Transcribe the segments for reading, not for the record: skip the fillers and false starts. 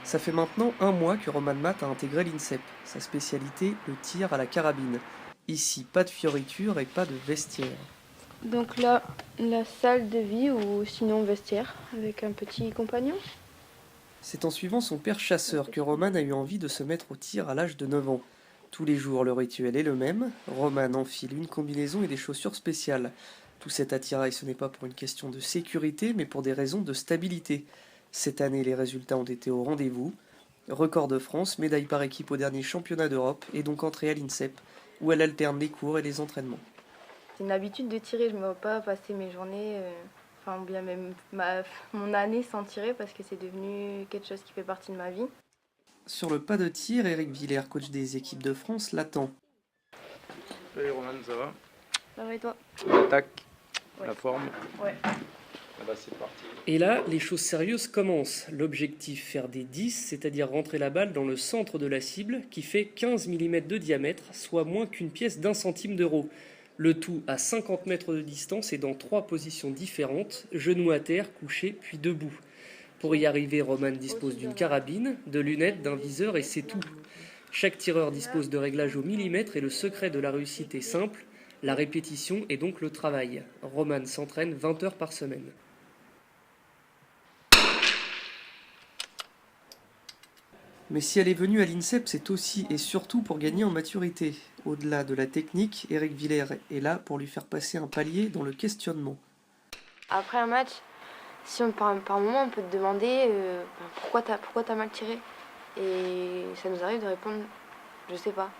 Ça fait maintenant un mois que Roman Matt a intégré l'INSEP, sa spécialité, le tir à la carabine. Ici, pas de fioritures et pas de vestiaire. Donc là, la salle de vie ou sinon vestiaire avec un petit compagnon. C'est en suivant son père chasseur que Roman a eu envie de se mettre au tir à l'âge de 9 ans. Tous les jours, le rituel est le même. Roman enfile une combinaison et des chaussures spéciales. Tout cet attirail, ce n'est pas pour une question de sécurité, mais pour des raisons de stabilité. Cette année, les résultats ont été au rendez-vous. Record de France, médaille par équipe au dernier championnat d'Europe et donc entrée à l'INSEP, où elle alterne les cours et les entraînements. C'est une habitude de tirer, je ne me vois pas passer mes journées, enfin bien même mon année sans tirer parce que c'est devenu quelque chose qui fait partie de ma vie. Sur le pas de tir, Eric Villers, coach des équipes de France, l'attend. Salut Roman, ça va? Ça va et toi? L'attaque, Ouais. la forme. Ouais. Ah bah c'est parti. Et là, les choses sérieuses commencent. L'objectif, faire des 10, c'est-à-dire rentrer la balle dans le centre de la cible, qui fait 15 mm de diamètre, soit moins qu'une pièce d'1 centime d'euro. Le tout à 50 mètres de distance et dans 3 positions différentes, genoux à terre, couché, puis debout. Pour y arriver, Roman dispose d'une carabine, de lunettes, d'un viseur et c'est tout. Chaque tireur dispose de réglages au millimètre et le secret de la réussite est simple, la répétition est donc le travail. Roman s'entraîne 20 heures par semaine. Mais si elle est venue à l'INSEP, c'est aussi et surtout pour gagner en maturité. Au-delà de la technique, Eric Villers est là pour lui faire passer un palier dans le questionnement. Après un match, si on, par moment on peut te demander pourquoi t'as mal tiré. Et ça nous arrive de répondre, je sais pas.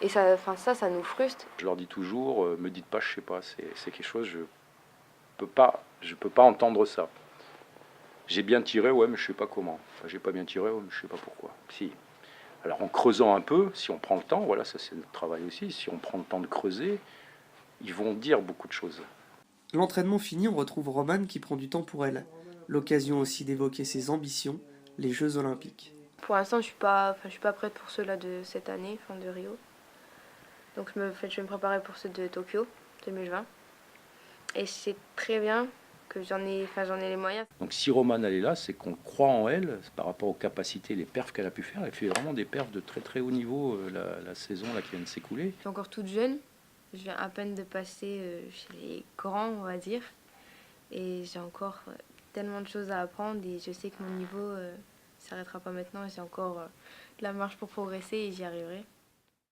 Et ça nous frustre. Je leur dis toujours, me dites pas je sais pas, c'est quelque chose, je peux pas entendre ça. J'ai bien tiré, ouais, mais je sais pas comment. Enfin, j'ai pas bien tiré, ouais, mais je sais pas pourquoi. Si. Alors en creusant un peu, si on prend le temps, voilà, ça c'est notre travail aussi, si on prend le temps de creuser, ils vont dire beaucoup de choses. L'entraînement fini, on retrouve Roman qui prend du temps pour elle. L'occasion aussi d'évoquer ses ambitions, les Jeux Olympiques. Pour l'instant, je suis pas prête pour ceux-là de cette année, fin de Rio. Donc je vais me préparer pour ceux de Tokyo 2020. Et c'est très bien que j'en ai les moyens. Donc si Romane elle est là, c'est qu'on croit en elle par rapport aux capacités, les perfs qu'elle a pu faire. Elle fait vraiment des perfs de très très haut niveau la saison là, qui vient de s'écouler. Je suis encore toute jeune. Je viens à peine de passer chez les grands, on va dire. Et j'ai encore tellement de choses à apprendre. Et je sais que mon niveau ne s'arrêtera pas maintenant. J'ai encore de la marge pour progresser et j'y arriverai.